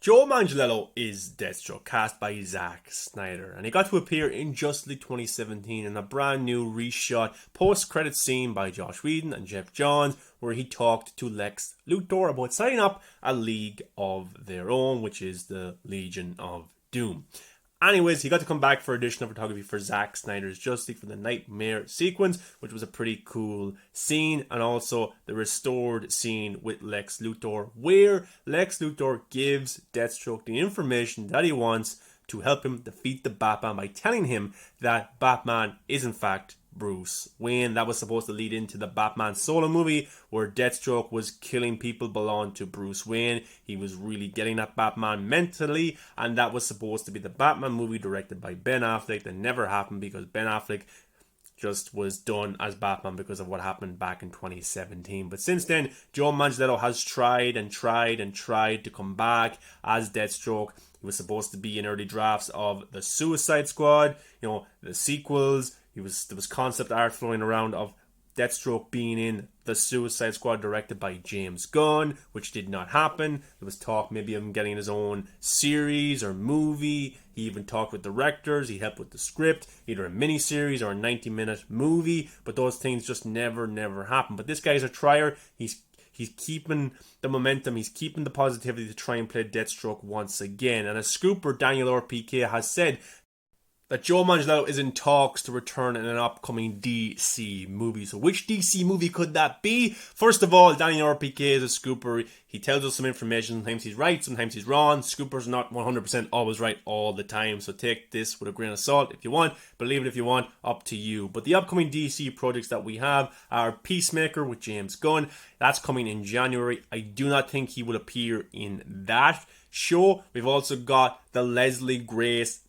Joe Manganiello is Deathstroke, cast by Zack Snyder, and he got to appear in Justice League 2017 in a brand new reshot post-credit scene by Joss Whedon and Jeff Johns, where he talked to Lex Luthor about setting up a league of their own, which is the Legion of Doom. Anyways, he got to come back for additional photography for Zack Snyder's Justice League for the Nightmare sequence, which was a pretty cool scene, and also the restored scene with Lex Luthor, where Lex Luthor gives Deathstroke the information that he wants to help him defeat the Batman by telling him that Batman is in fact Bruce Wayne. That was supposed to lead into the Batman solo movie where Deathstroke was killing people belonging to Bruce Wayne. He was really getting at Batman mentally, and that was supposed to be the Batman movie directed by Ben Affleck. That never happened because Ben Affleck just was done as Batman because of what happened back in 2017. But since then, Joe Manganiello has tried to come back as Deathstroke. He was supposed to be in early drafts of the Suicide Squad, the sequels. There was concept art flowing around of Deathstroke being in the Suicide Squad directed by James Gunn, which did not happen. There was talk maybe of him getting his own series or movie. He even talked with directors. He helped with the script, either a miniseries or a 90-minute movie. But those things just never happened. But this guy's a trier. He's keeping the momentum. He's keeping the positivity to try and play Deathstroke once again. And a scooper, Daniel RPK, has said that Joe Manganiello is in talks to return in an upcoming DC movie. So which DC movie could that be? First of all, Danny RPK is a scooper. He tells us some information. Sometimes he's right, sometimes he's wrong. Scoopers not 100% always right all the time. So take this with a grain of salt if you want. Believe it if you want. Up to you. But the upcoming DC projects that we have are Peacemaker with James Gunn. That's coming in January. I do not think he will appear in that show. We've also got the Leslie Grace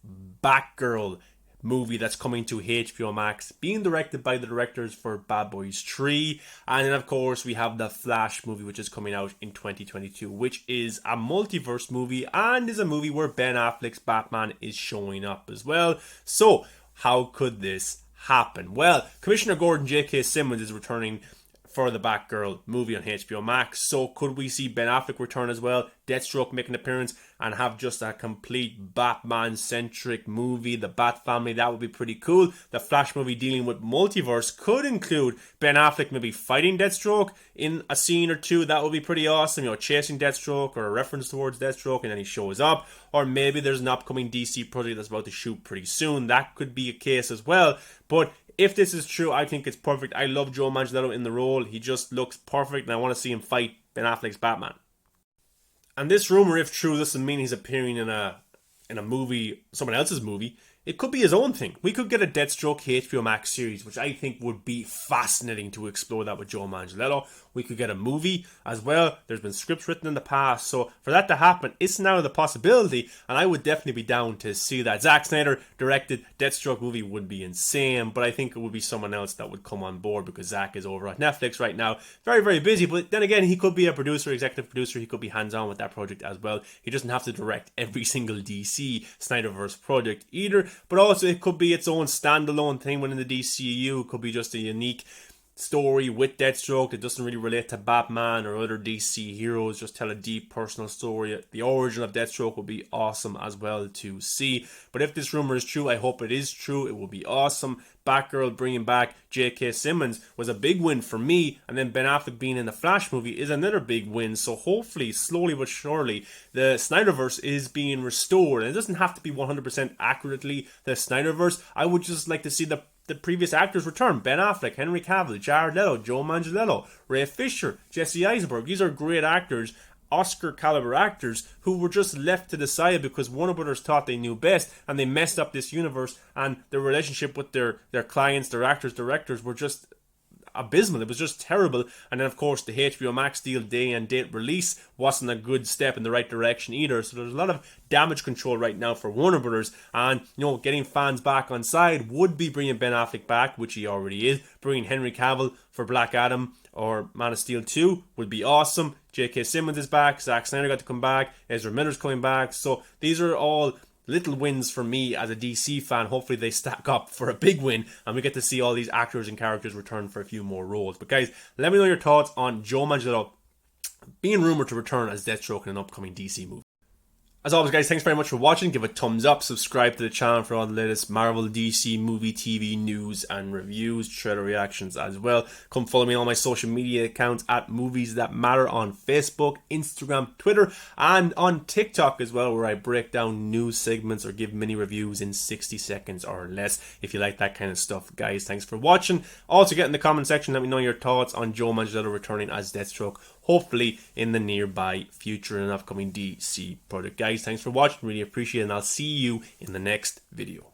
Batgirl movie that's coming to HBO Max, being directed by the directors for Bad Boys 3. And then of course we have the Flash movie, which is coming out in 2022, which is a multiverse movie and is a movie where Ben Affleck's Batman is showing up as well. So how could this happen? Well, Commissioner Gordon J.K. Simmons is returning for the Batgirl movie on HBO Max. So could we see Ben Affleck return as well? Deathstroke make an appearance and have just a complete Batman-centric movie, the Bat Family. That would be pretty cool. The Flash movie dealing with multiverse could include Ben Affleck maybe fighting Deathstroke in a scene or two. That would be pretty awesome. Chasing Deathstroke or a reference towards Deathstroke and then he shows up. Or maybe there's an upcoming DC project that's about to shoot pretty soon. That could be a case as well. But if this is true, I think it's perfect. I love Joe Manganiello in the role. He just looks perfect and I want to see him fight Ben Affleck's Batman. And this rumor, if true, doesn't mean he's appearing in a movie, someone else's movie. It could be his own thing. We could get a Deathstroke HBO Max series, which I think would be fascinating to explore that with Joe Manganiello. We could get a movie as well. There's been scripts written in the past. So for that to happen, it's now the possibility. And I would definitely be down to see that. Zack Snyder directed Deathstroke movie would be insane. But I think it would be someone else that would come on board because Zack is over at Netflix right now. Very busy. But then again, he could be a producer, executive producer. He could be hands-on with that project as well. He doesn't have to direct every single DC Snyderverse project either. But also it could be its own standalone thing within the DCU. It could be just a unique story with Deathstroke that doesn't really relate to Batman or other DC heroes. Just tell a deep personal story. The origin of Deathstroke would be awesome as well to see. But if this rumor is true, I hope it is true. It will be awesome. Batgirl bringing back J.K. Simmons was a big win for me, and then Ben Affleck being in the Flash movie is another big win. So hopefully, slowly but surely, the Snyderverse is being restored. And it doesn't have to be 100% accurately the Snyderverse. I would just like to see the previous actors return. Ben Affleck, Henry Cavill, Jared Leto, Joe Manganiello, Ray Fisher, Jesse Eisenberg. These are great actors, Oscar caliber actors who were just left to the side because Warner Brothers thought they knew best and they messed up this universe, and their relationship with their clients, their actors, directors were just abysmal. It was just terrible. And then of course the HBO Max deal day and date release wasn't a good step in the right direction either. So there's a lot of damage control right now for Warner Brothers, and getting fans back on side would be bringing Ben Affleck back, which he already is. Bringing Henry Cavill for Black Adam or Man of Steel 2 would be awesome. J.K. Simmons is back. Zack Snyder got to come back. Ezra Miller's coming back. So these are all little wins for me as a DC fan. Hopefully they stack up for a big win and we get to see all these actors and characters return for a few more roles. But guys, let me know your thoughts on Joe Manganiello being rumoured to return as Deathstroke in an upcoming DC movie. As always, guys, thanks very much for watching. Give a thumbs up, subscribe to the channel for all the latest Marvel, DC, movie, TV news and reviews, trailer reactions as well. Come follow me on my social media accounts at Movies That Matter on Facebook, Instagram, Twitter, and on TikTok as well, where I break down news segments or give mini reviews in 60 seconds or less. If you like that kind of stuff, guys, thanks for watching. Also, get in the comment section, let me know your thoughts on Joe Manganiello returning as Deathstroke, hopefully in the nearby future in an upcoming DC project. Guys, thanks for watching, really appreciate it, and I'll see you in the next video.